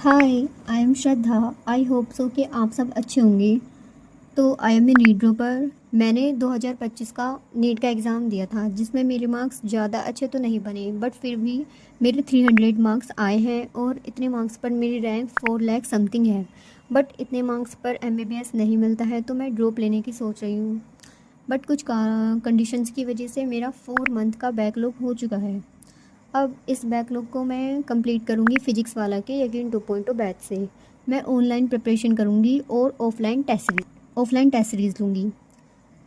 Hi, I am Shraddha. I hope so कि आप सब अच्छे होंगे। तो I am a NEET dropper. मैंने 2025 का नीट का एग्ज़ाम दिया था, जिसमें मेरे मार्क्स ज़्यादा अच्छे तो नहीं बने, बट फिर भी मेरे 300 मार्क्स आए हैं और इतने मार्क्स पर मेरी रैंक 4 लाख समथिंग है। बट इतने मार्क्स पर एमबीबीएस नहीं मिलता है, तो मैं ड्रॉप लेने की सोच रही हूँ। बट कुछ कंडीशंस की वजह से मेरा 4 मंथ का बैकलॉग हो चुका है। अब इस बैकलॉग को मैं कंप्लीट करूँगी फ़िज़िक्स वाला के यकीन 2.0 बैच से। मैं ऑनलाइन प्रिपरेशन करूँगी और ऑफलाइन टेस्ट सीरीज़ लूँगी।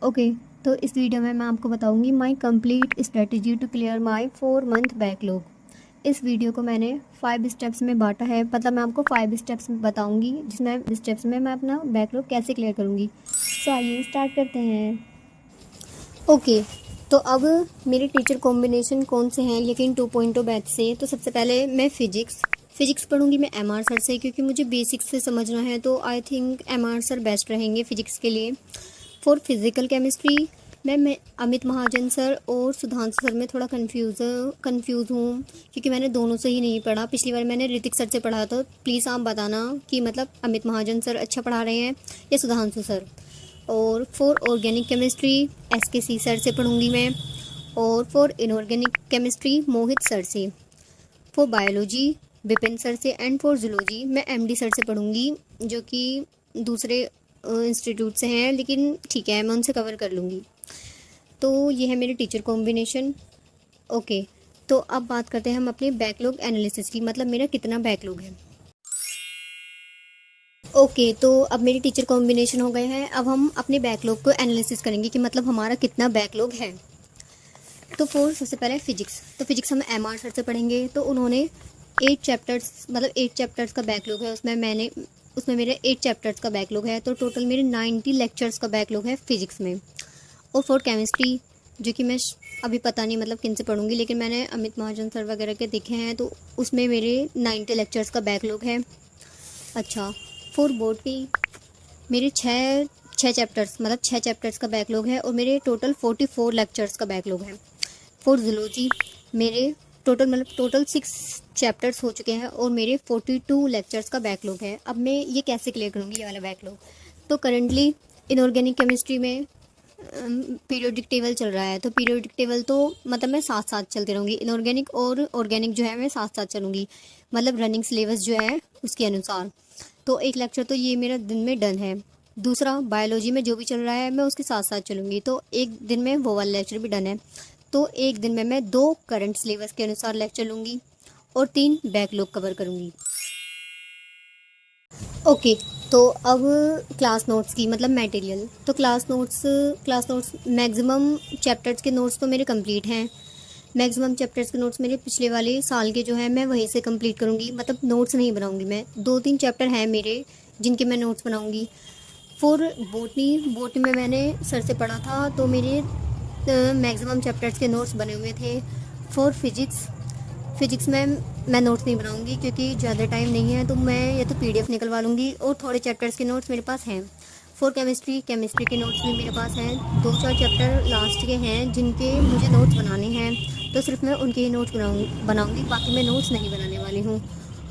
ओके, तो इस वीडियो में मैं आपको बताऊँगी my complete strategy to clear my 4 month backlog. इस वीडियो को मैंने 5 स्टेप्स में बांटा है, मतलब मैं आपको 5 स्टेप्स बताऊँगी, जिसमें स्टेप्स में मैं अपना बैकलॉग कैसे क्लियर करूँगी। तो आइए स्टार्ट करते हैं। ओके, तो अब मेरे टीचर कॉम्बिनेशन कौन से हैं यकीन 2.0 बैच से। तो सबसे पहले मैं फ़िज़िक्स पढ़ूंगी मैं एमआर सर से, क्योंकि मुझे बेसिक्स से समझना है, तो I think MR sir best रहेंगे फ़िज़िक्स के लिए। फॉर फिज़िकल केमिस्ट्री मैं अमित महाजन सर और सुधांशु सर में थोड़ा कंफ्यूज हूँ, क्योंकि मैंने दोनों से ही नहीं पढ़ा। पिछली बार मैंने ऋतिक सर से पढ़ा, तो प्लीज़ आप बताना कि मतलब अमित महाजन सर अच्छा पढ़ा रहे हैं या सुधांशु सर। और for organic chemistry SKC sir से पढ़ूंगी मैं। और for inorganic chemistry Mohit sir से। फॉर बायोलॉजी विपिन सर से। एंड फॉर जूलॉजी मैं MD सर से पढ़ूंगी, जो कि दूसरे इंस्टीट्यूट से हैं, लेकिन ठीक है मैं उनसे कवर कर लूँगी। तो ये है मेरे टीचर कॉम्बिनेशन। ओके, तो अब बात करते हैं हम अपने बैकलॉग एनालिसिस की, मतलब मेरा कितना बैकलॉग है। ओके, तो अब मेरे टीचर कॉम्बिनेशन हो गए हैं। अब हम अपने बैकलॉग को एनालिसिस करेंगे कि मतलब हमारा कितना बैकलॉग है। तो सबसे पहले फ़िज़िक्स। तो फ़िज़िक्स हम MR सर से पढ़ेंगे। तो उन्होंने 8 चैप्टर्स का बैकलॉग है, उसमें मेरे 8 चैप्टर्स का बैकलॉग है। तो टोटल मेरे 90 लेक्चर्स का बैकलॉग है फ़िज़िक्स में। और फॉर केमिस्ट्री, जो कि मैं अभी पता नहीं मतलब किन से पढ़ूंगी, लेकिन मैंने अमित महाजन सर वगैरह के देखे हैं, तो उसमें मेरे 90 लेक्चर्स का बैकलॉग है। अच्छा, फॉर बॉटनी मेरे छः चैप्टर्स का बैकलॉग है और मेरे टोटल 44 लेक्चर्स का बैकलॉग है। फॉर जूलॉजी मेरे टोटल 6 चैप्टर्स हो चुके हैं और मेरे 42 लेक्चर्स का बैकलॉग है। अब मैं ये कैसे क्लियर करूँगी ये वाला बैकलॉग। तो करंटली इनऑर्गेनिक केमिस्ट्री में पीरियोडिक टेबल चल रहा है, तो पीरियोडिक टेबल तो मतलब मैं साथ साथ चलती रहूँगी। इनऑर्गेनिक और ऑर्गेनिक जो है मैं साथ साथ चलूँगी, मतलब रनिंग सिलेबस जो है उसके अनुसार। तो एक लेक्चर तो ये मेरा दिन में डन है। दूसरा, बायोलॉजी में जो भी चल रहा है मैं उसके साथ साथ चलूँगी, तो एक दिन में वो वाला लेक्चर भी डन है। तो एक दिन में मैं 2 करंट सिलेबस के अनुसार लेक्चर लूँगी और 3 बैकलॉग कवर करूँगी। ओके, तो अब क्लास नोट्स की मतलब मटेरियल। तो क्लास नोट्स मैक्सिमम चैप्टर्स के नोट्स तो मेरे कंप्लीट हैं। मैक्सिमम चैप्टर्स के नोट्स मेरे पिछले वाले साल के जो है मैं वहीं से कंप्लीट करूँगी, मतलब नोट्स नहीं बनाऊँगी मैं। 2-3 चैप्टर हैं मेरे जिनके मैं नोट्स बनाऊँगी। फॉर बोटनी में मैंने सर से पढ़ा था, तो मेरे मैक्सिमम चैप्टर्स के नोट्स बने हुए थे। फॉर फिजिक्स में मैं नोट्स नहीं बनाऊंगी, क्योंकि ज़्यादा टाइम नहीं है, तो मैं या तो PDF निकलवा लूँगी, और थोड़े चैप्टर्स के नोट्स मेरे पास हैं। फॉर केमिस्ट्री के नोट्स भी मेरे पास हैं। 2-4 चैप्टर लास्ट के हैं जिनके मुझे नोट्स बनाने हैं, तो सिर्फ मैं उनके ही नोट्स बनाऊँगी, बाकी मैं नोट्स नहीं बनाने वाली हूँ।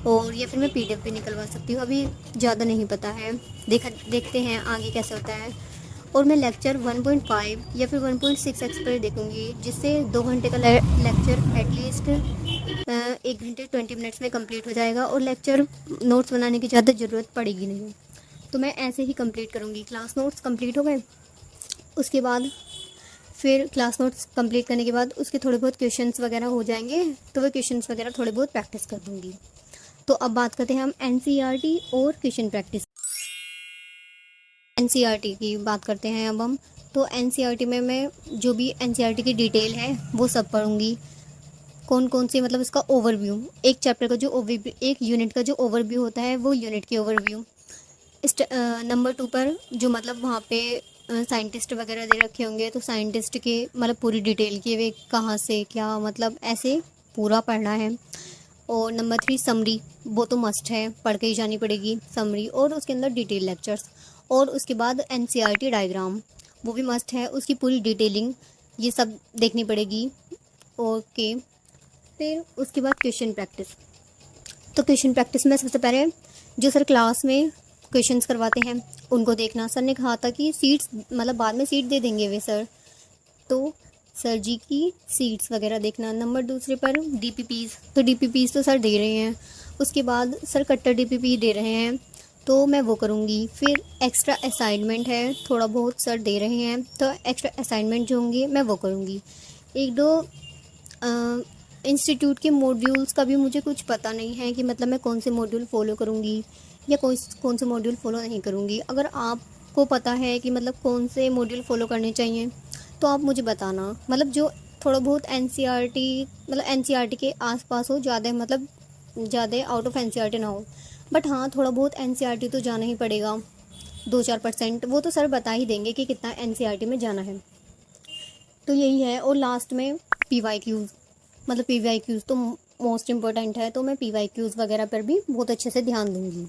और या फिर मैं PDF भी निकलवा सकती हूँ, अभी ज़्यादा नहीं पता है, देखते हैं आगे कैसे होता है। और मैं लेक्चर 1.5 या फिर 1.6x पर देखूँगी, जिससे 2 घंटे का लेक्चर एटलीस्ट 1 घंटे 20 मिनट्स में कंप्लीट हो जाएगा, और लेक्चर नोट्स बनाने की ज़्यादा ज़रूरत पड़ेगी नहीं। तो मैं ऐसे ही कंप्लीट करूँगी। क्लास नोट्स कंप्लीट हो गए, उसके बाद फिर क्लास नोट्स कंप्लीट करने के बाद उसके थोड़े बहुत क्वेश्चंस वगैरह हो जाएंगे, तो वो क्वेश्चंस वगैरह थोड़े बहुत प्रैक्टिस कर दूँगी। तो अब बात करते हैं हम NCERT और क्वेश्चन प्रैक्टिस। NCERT की बात करते हैं अब हम। तो NCERT में मैं जो भी NCERT की डिटेल है वो सब पढ़ूंगी। कौन कौन से मतलब इसका ओवरव्यू, एक चैप्टर का जो ओवरव्यू, एक यूनिट का जो ओवरव्यू होता है वो यूनिट की ओवरव्यू। नंबर 2 पर जो मतलब वहाँ पे साइंटिस्ट वगैरह दे रखे होंगे, तो साइंटिस्ट के मतलब पूरी डिटेल की, वे कहाँ से क्या मतलब ऐसे पूरा पढ़ना है। और नंबर 3 समरी, वो तो मस्ट है, पढ़ के ही जानी पड़ेगी समरी, और उसके अंदर डिटेल लेक्चर्स। और उसके बाद NCERT डायग्राम, वो भी मस्ट है, उसकी पूरी डिटेलिंग ये सब देखनी पड़ेगी। ओके, फिर उसके बाद क्वेश्चन प्रैक्टिस। तो क्वेश्चन प्रैक्टिस में सबसे पहले जो सर क्लास में क्वेश्चंस करवाते हैं उनको देखना। सर ने कहा था कि सीट्स मतलब बाद में सीट दे देंगे वे सर, तो सर जी की सीट्स वगैरह देखना। नंबर दूसरे पर डीपीपीज़, तो डीपीपीज़ तो सर दे रहे हैं, उसके बाद सर कट्टर डीपीपी दे रहे हैं तो मैं वो करूँगी। फिर एक्स्ट्रा असाइनमेंट है, थोड़ा बहुत सर दे रहे हैं तो एक्स्ट्रा असाइनमेंट जो होंगे मैं वो करूँगी। एक दो इंस्टीट्यूट के मॉड्यूल्स का भी मुझे कुछ पता नहीं है कि मतलब मैं कौन से मॉड्यूल फ़ॉलो करूँगी या कौन से मॉड्यूल फ़ॉलो नहीं करूँगी। अगर आपको पता है कि मतलब कौन से मॉड्यूल फ़ॉलो करने चाहिए तो आप मुझे बताना। मतलब जो थोड़ा बहुत एनसीईआरटी मतलब एनसीईआरटी के आसपास हो, ज़्यादा मतलब ज़्यादा आउट ऑफ एनसीईआरटी ना हो, बट हाँ थोड़ा बहुत एनसीईआरटी तो जाना ही पड़ेगा। 2-4% वो तो सर बता ही देंगे कि कितना एनसीईआरटी में जाना है। तो यही है। और लास्ट में पीवाईक्यूज़, मतलब पीवाईक्यूज़ तो मोस्ट इम्पोर्टेंट है, तो मैं पीवाईक्यूज़ वगैरह पर भी बहुत अच्छे से ध्यान दूँगी।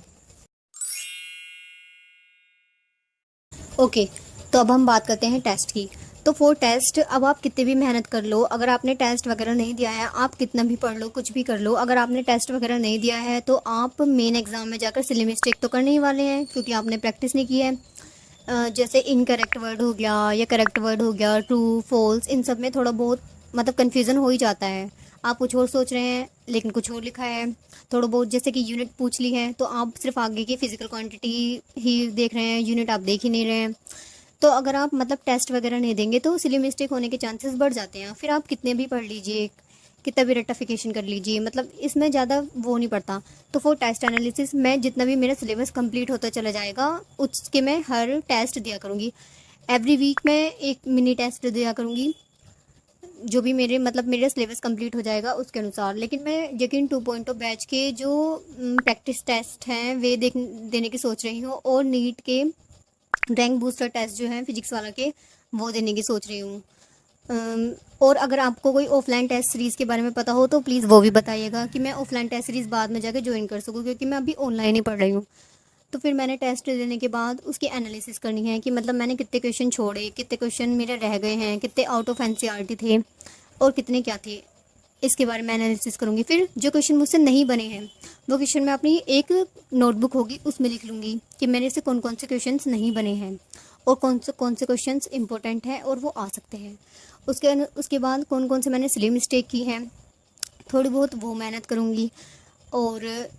ओके, तो अब हम बात करते हैं टेस्ट की। तो फॉर टेस्ट अब आप कितनी भी मेहनत कर लो, अगर आपने टेस्ट वगैरह नहीं दिया है, आप कितना भी पढ़ लो, कुछ भी कर लो, अगर आपने टेस्ट वगैरह नहीं दिया है तो आप मेन एग्ज़ाम में जाकर सिली मिस्टेक तो करने ही वाले हैं, क्योंकि आपने प्रैक्टिस नहीं की है। जैसे इनकरेक्ट वर्ड हो गया या करेक्ट वर्ड हो गया, ट्रू फॉल्स, इन सब में थोड़ा बहुत मतलब कन्फ्यूज़न हो ही जाता है। आप कुछ और सोच रहे हैं लेकिन कुछ और लिखा है। थोड़ा बहुत जैसे कि यूनिट पूछ ली है तो आप सिर्फ आगे की फिजिकल क्वांटिटी ही देख रहे हैं, यूनिट आप देख ही नहीं रहे हैं। तो अगर आप मतलब टेस्ट वगैरह नहीं देंगे तो सिली मिस्टेक होने के चांसेस बढ़ जाते हैं। फिर आप कितने भी पढ़ लीजिए, कितना भी रेक्टिफिकेशन कर लीजिए, मतलब इसमें ज़्यादा वो नहीं पड़ता। तो फॉर टेस्ट एनालिसिस मैं जितना भी मेरा सिलेबस कंप्लीट होता चला जाएगा उसके मैं हर टेस्ट दिया करूँगी। एवरी वीक मैं एक मिनी टेस्ट दिया करूँगी, जो भी मेरे मतलब मेरा सिलेबस कंप्लीट हो जाएगा उसके अनुसार। लेकिन मैं यकीन 2.0 बैच के जो प्रैक्टिस टेस्ट हैं वे देने की सोच रही हूँ, और नीट के रैंक बूस्टर टेस्ट जो है फिजिक्स वाला के वो देने की सोच रही हूँ। और अगर आपको कोई ऑफलाइन टेस्ट सीरीज़ के बारे में पता हो तो प्लीज़ वो भी बताइएगा कि मैं ऑफलाइन टेस्ट सीरीज़ बाद में जाकर ज्वाइन कर सकूँ, क्योंकि मैं अभी ऑनलाइन ही पढ़ रही हूँ। तो फिर मैंने टेस्ट देने के बाद उसकी एनालिसिस करनी है कि मतलब मैंने कितने क्वेश्चन छोड़े, कितने क्वेश्चन मेरे रह गए हैं, कितने आउट ऑफ एनसीईआरटी थे और कितने क्या थे, इसके बारे में एनालिसिस करूँगी। फिर जो क्वेश्चन मुझसे नहीं बने हैं वो क्वेश्चन मैं अपनी एक नोटबुक होगी उसमें लिख लूँगी कि मेरे से कौन कौन से क्वेश्चन नहीं बने हैं और कौन से क्वेश्चन इंपॉर्टेंट हैं और वो आ सकते हैं। उसके बाद कौन कौन से मैंने सिली मिस्टेक की हैं, थोड़ी बहुत वो मेहनत करूँगी। और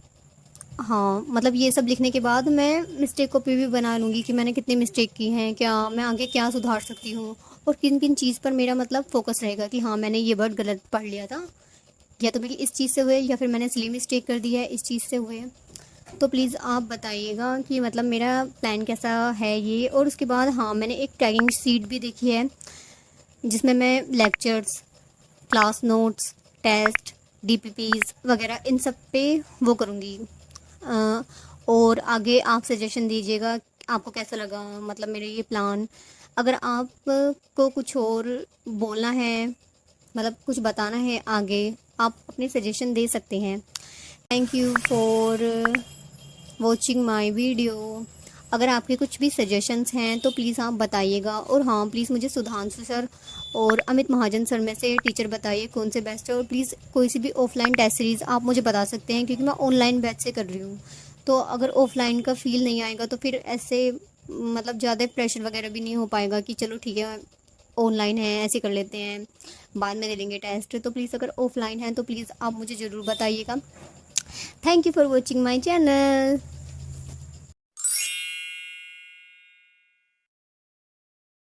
हाँ मतलब ये सब लिखने के बाद मैं मिस्टेक कॉपी भी बना लूँगी कि मैंने कितनी मिस्टेक की हैं, क्या मैं आगे क्या सुधार सकती हूँ और किन किन चीज़ पर मेरा मतलब फोकस रहेगा कि हाँ मैंने ये वर्ड गलत पढ़ लिया था, या तो मेरी इस चीज़ से हुए या फिर मैंने सिली मिस्टेक कर दी है इस चीज़ से हुए। तो प्लीज़ आप बताइएगा कि मतलब मेरा प्लान कैसा है ये। और उसके बाद हाँ मैंने एक टैगिंग शीट भी देखी है जिसमें मैं लेक्चर्स, क्लास नोट्स, टेस्ट, डीपीपीज़ वगैरह इन सब पे वो करूँगी। और आगे आप सजेशन दीजिएगा आपको कैसा लगा मतलब मेरे ये प्लान। अगर आपको कुछ और बोलना है मतलब कुछ बताना है आगे, आप अपने सजेशन दे सकते हैं। Thank you for watching my video. अगर आपके कुछ भी सजेशंस हैं तो प्लीज़ आप बताइएगा। और हाँ प्लीज़ मुझे सुधांशु सर और अमित महाजन सर में से टीचर बताइए कौन से बेस्ट है। और प्लीज़ कोई सी भी ऑफलाइन टेस्ट सीरीज़ आप मुझे बता सकते हैं, क्योंकि मैं ऑनलाइन बैच से कर रही हूँ। तो अगर ऑफलाइन का फील नहीं आएगा तो फिर ऐसे मतलब ज़्यादा प्रेशर वगैरह भी नहीं हो पाएगा कि चलो ठीक है ऑनलाइन है ऐसे कर लेते हैं बाद में दे लेंगे टेस्ट। तो प्लीज़ अगर ऑफलाइन है तो प्लीज़ आप मुझे ज़रूर बताइएगा। Thank you for watching my channel.